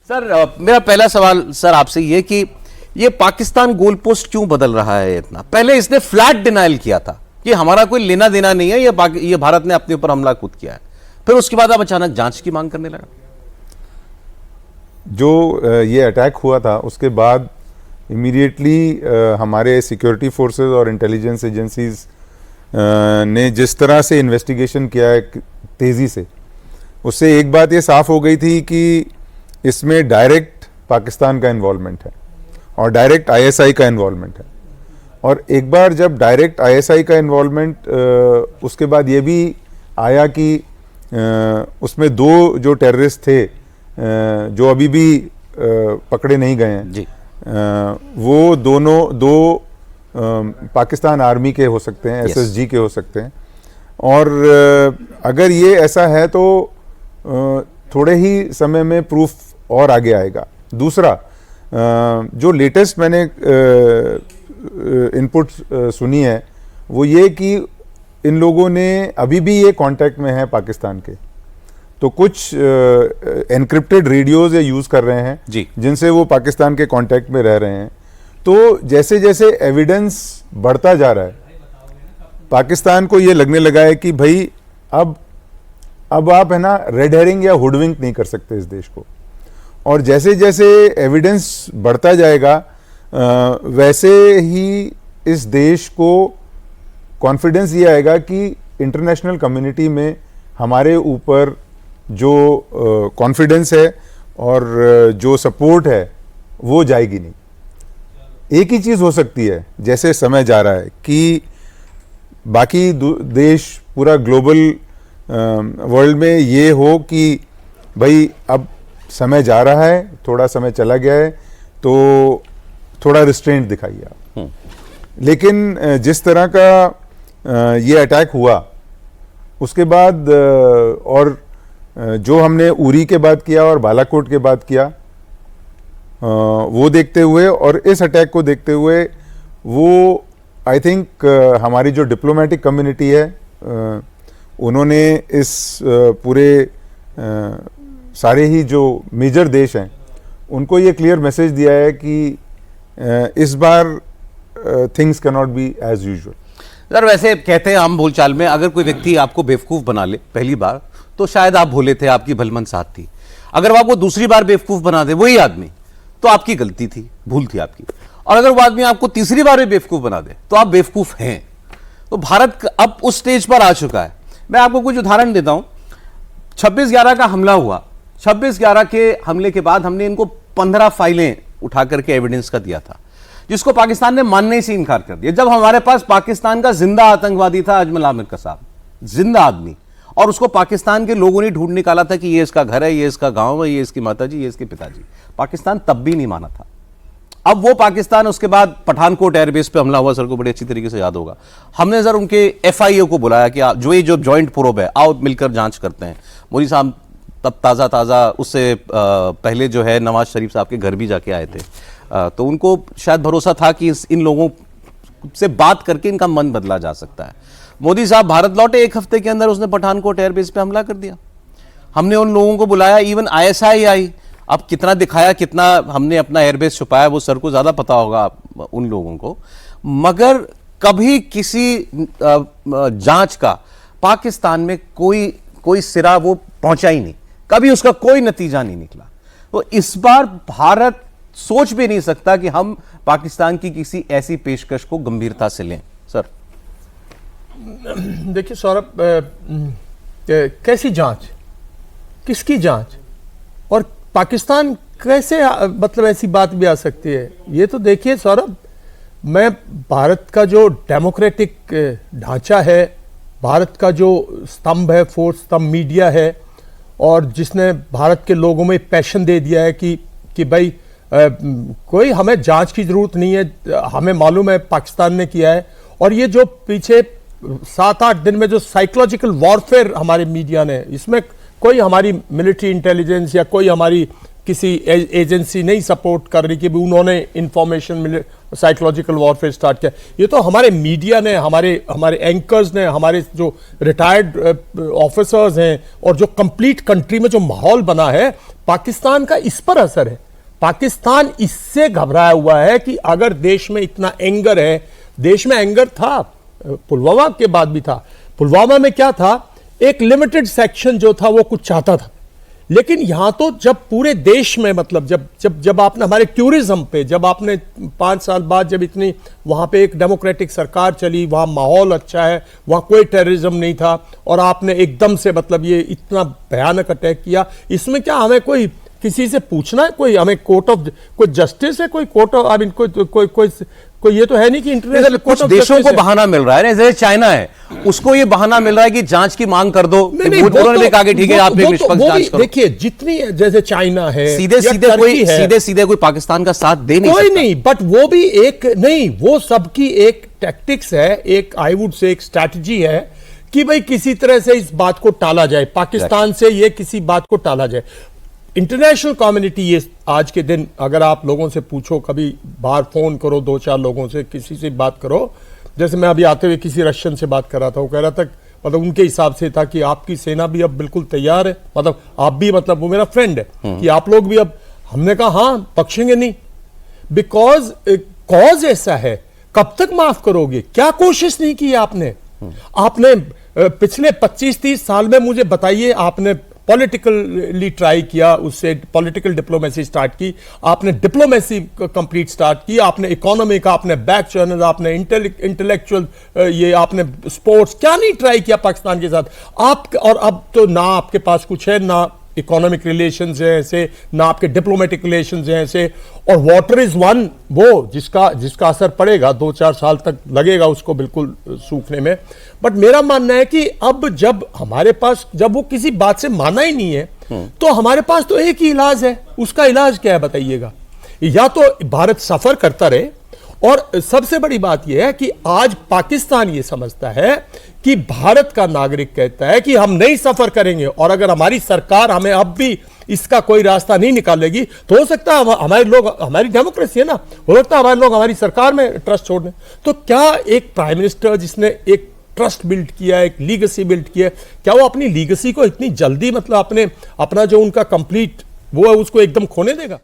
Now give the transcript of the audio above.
Sir मेरा पहला सवाल सर आपसे ये कि ये पाकिस्तान गोल पोस्ट क्यों बदल रहा है इतना? पहले इसने फ्लैट डिनाइल किया था कि हमारा कोई लेना देना नहीं है, ये भारत ने अपने ऊपर हमला खुद किया है। फिर उसके बाद अब अचानक जांच की मांग करने लगा। जो ये अटैक हुआ था उसके बाद इमीडिएटली हमारे सिक्योरिटी फोर्सेस और इंटेलिजेंस एजेंसीज ने जिस तरह से इन्वेस्टिगेशन किया है तेज़ी से, उससे एक बात ये साफ हो गई थी कि इसमें डायरेक्ट पाकिस्तान का इन्वॉल्वमेंट है और डायरेक्ट आईएसआई का इन्वॉल्वमेंट है। और एक बार जब डायरेक्ट आईएसआई का इन्वॉल्वमेंट, उसके बाद ये भी आया कि उसमें दो जो टेररिस्ट थे जो अभी भी पकड़े नहीं गए हैं जी, वो दो पाकिस्तान आर्मी के हो सकते हैं, एसएसजी के हो सकते हैं। और अगर ये ऐसा है तो थोड़े ही समय में प्रूफ और आगे आएगा। दूसरा, जो लेटेस्ट मैंने इनपुट सुनी है वो ये कि इन लोगों ने अभी भी ये कांटेक्ट में है पाकिस्तान के, तो कुछ एनक्रिप्टेड रेडियोज ये यूज़ कर रहे हैं जी, जिनसे वो पाकिस्तान के कांटेक्ट में रह रहे हैं। तो जैसे जैसे एविडेंस बढ़ता जा रहा है, पाकिस्तान को ये लगने लगा है कि भाई अब आप है ना रेड हेरिंग या हुडविंक नहीं कर सकते इस देश को। और जैसे जैसे एविडेंस बढ़ता जाएगा वैसे ही इस देश को कॉन्फिडेंस ये आएगा कि इंटरनेशनल कम्युनिटी में हमारे ऊपर जो कॉन्फिडेंस है और जो सपोर्ट है वो जाएगी नहीं। एक ही चीज़ हो सकती है, जैसे समय जा रहा है कि बाकी देश पूरा ग्लोबल वर्ल्ड में ये हो कि भाई अब समय जा रहा है, थोड़ा समय चला गया है तो थोड़ा रिस्ट्रेंट दिखाइए आप। लेकिन जिस तरह का ये अटैक हुआ उसके बाद और जो हमने उरी के बाद किया और बालाकोट के बाद किया, वो देखते हुए और इस अटैक को देखते हुए वो आई थिंक हमारी जो डिप्लोमेटिक कम्युनिटी है उन्होंने इस पूरे सारे ही जो मेजर देश हैं उनको ये क्लियर मैसेज दिया है कि इस बार things can not be as usual. Sir वैसे कहते हैं आम बोलचाल में, अगर कोई व्यक्ति आपको बेवकूफ़ बना ले पहली बार तो शायद आप भोले थे, आपकी भलमन साथ थी। अगर वो आपको दूसरी बार बेवकूफ़ बना दे वही आदमी, तो आपकी गलती थी, भूल थी आपकी। और अगर वो आदमी आपको तीसरी बार भी बेवकूफ़ बना दे तो आप बेवकूफ़ हैं। तो भारत अब उस स्टेज पर आ चुका है। मैं आपको कुछ उदाहरण देता हूं। 26/11 का हमला हुआ, 26/11 के हमले के बाद हमने इनको 15 फाइलें उठा करके एविडेंस का दिया था, जिसको पाकिस्तान ने मानने से इनकार कर दिया। जब हमारे पास पाकिस्तान का जिंदा आतंकवादी था अजमल आमिर कसाब, जिंदा आदमी, और उसको पाकिस्तान के लोगों ने ढूंढ निकाला था कि ये इसका घर है, ये इसका गांव है, ये इसकी माताजी, ये इसके पिताजी। पाकिस्तान तब भी नहीं माना था। अब वो पाकिस्तान, उसके बाद पठानकोट एयरबेस पे हमला हुआ, सर को बड़े अच्छी तरीके से याद होगा। हमने सर उनके एफआईओ को बुलाया कि जो जॉइंट प्रोब है, आओ मिलकर जांच करते हैं। मोदी साहब तब ताज़ा उससे पहले जो है नवाज शरीफ साहब के घर भी जाके आए थे। तो उनको शायद भरोसा था कि इन लोगों से बात करके इनका मन बदला जा सकता है। मोदी साहब भारत लौटे, 1 हफ्ते के अंदर उसने पठानकोट एयरबेस पे हमला कर दिया। हमने उन लोगों को बुलाया, इवन आईएसआई आई। अब कितना दिखाया, कितना हमने अपना एयरबेस छुपाया, वो सर को ज़्यादा पता होगा उन लोगों को। मगर कभी किसी जांच का पाकिस्तान में कोई सिरा वो पहुंचा ही नहीं, कभी उसका कोई नतीजा नहीं निकला। तो इस बार भारत सोच भी नहीं सकता कि हम पाकिस्तान की किसी ऐसी पेशकश को गंभीरता से लें। सर देखिए सौरभ, कैसी जांच, किसकी जांच, और पाकिस्तान कैसे, मतलब ऐसी बात भी आ सकती है। ये तो देखिए सौरभ, मैं भारत का जो डेमोक्रेटिक ढांचा है, भारत का जो स्तंभ है, फोर्थ स्तंभ मीडिया है, और जिसने भारत के लोगों में पैशन दे दिया है कि भाई कोई हमें जांच की जरूरत नहीं है, हमें मालूम है पाकिस्तान ने किया है। और ये जो पीछे 7-8 दिन में जो साइकोलॉजिकल वॉरफेयर हमारे मीडिया ने, इसमें कोई हमारी मिलिट्री इंटेलिजेंस या कोई हमारी किसी एजेंसी नहीं सपोर्ट कर रही कि भी उन्होंने इंफॉर्मेशन मिले, साइकोलॉजिकल वॉरफेयर स्टार्ट किया। ये तो हमारे मीडिया ने, हमारे एंकर्स ने, हमारे जो रिटायर्ड ऑफिसर्स हैं और जो कंप्लीट कंट्री में जो माहौल बना है, पाकिस्तान का इस पर असर है। पाकिस्तान इससे घबराया हुआ है कि अगर देश में इतना एंगर है, देश में एंगर था, पुलवामा के बाद भी था। पुलवामा में क्या था, एक लिमिटेड सेक्शन जो था वो कुछ चाहता था, लेकिन यहां तो जब पूरे देश में, मतलब जब आपने हमारे टूरिज्म पे, जब आपने 5 साल बाद जब इतनी वहां पे एक डेमोक्रेटिक सरकार चली, वहां माहौल अच्छा है, वहां कोई टेररिज्म नहीं था, और आपने एकदम से मतलब ये इतना भयानक अटैक किया, इसमें क्या हमें कोई किसी से पूछना है? कोई हमें कोर्ट ऑफ कोई जस्टिस है, कोई कोर्ट ऑफ, आई मीन कोई ये तो है नहीं कि इंटरनेशनल कुछ देशों को बहाना मिल रहा है, जैसे चाइना है, उसको ये बहाना मिल रहा है कि जांच की मांग कर दो। उन्होंने भी कहा कि ठीक है, आप एक निष्पक्ष जांच करो। देखिए, जितनी जैसे चाइना है, सीधे कोई पाकिस्तान का साथ दे नहीं, कोई नहीं, बट वो भी एक नहीं, वो सबकी एक टैक्टिक्स है, एक आई वुड से एक स्ट्रैटेजी है कि भाई किसी तरह से इस बात को टाला जाए, पाकिस्तान से ये किसी बात को टाला जाए। इंटरनेशनल कम्युनिटी, ये आज के दिन अगर आप लोगों से पूछो, कभी बाहर फोन करो 2-4 लोगों से, किसी से बात करो, जैसे मैं अभी आते हुए किसी रशियन से बात कर रहा था, वो कह रहा था मतलब उनके हिसाब से था कि आपकी सेना भी अब बिल्कुल तैयार है, मतलब आप भी, मतलब वो मेरा फ्रेंड है, कि आप लोग भी अब, हमने कहा हाँ बख्शेंगे नहीं, बिकॉज कॉज ऐसा है, कब तक माफ करोगे? क्या कोशिश नहीं की आपने? आपने पिछले 25-30 साल में मुझे बताइए, आपने पॉलिटिकली ट्राई किया, उससे पॉलिटिकल डिप्लोमेसी स्टार्ट की, आपने डिप्लोमेसी कंप्लीट स्टार्ट की, आपने इकोनॉमी का, आपने बैक चैनल, आपने इंटेलेक्चुअल, ये आपने स्पोर्ट्स, क्या नहीं ट्राई किया पाकिस्तान के साथ आप? और अब तो ना आपके पास कुछ है, ना इकोनॉमिक रिलेशंस है ऐसे, ना आपके डिप्लोमेटिक रिलेशंस हैं ऐसे, और वाटर इज वन, वो जिसका असर पड़ेगा 2-4 साल तक लगेगा उसको बिल्कुल सूखने में। बट मेरा मानना है कि अब जब हमारे पास, जब वो किसी बात से माना ही नहीं है, तो हमारे पास तो एक ही इलाज है। उसका इलाज क्या है बताइएगा? या तो भारत सफर करता रहे, और सबसे बड़ी बात यह है कि आज पाकिस्तान ये समझता है कि भारत का नागरिक कहता है कि हम नहीं सफर करेंगे, और अगर हमारी सरकार हमें अब भी इसका कोई रास्ता नहीं निकालेगी, तो हो सकता है हमारे लोग, हमारी डेमोक्रेसी है ना, हो सकता है हमारे लोग हमारी सरकार में ट्रस्ट छोड़ दें। तो क्या एक प्राइम मिनिस्टर जिसने एक ट्रस्ट बिल्ड किया, एक लीगेसी बिल्ड किया, क्या वो अपनी लीगेसी को इतनी जल्दी, मतलब अपना जो उनका कंप्लीट वो है, उसको एकदम खोने देगा?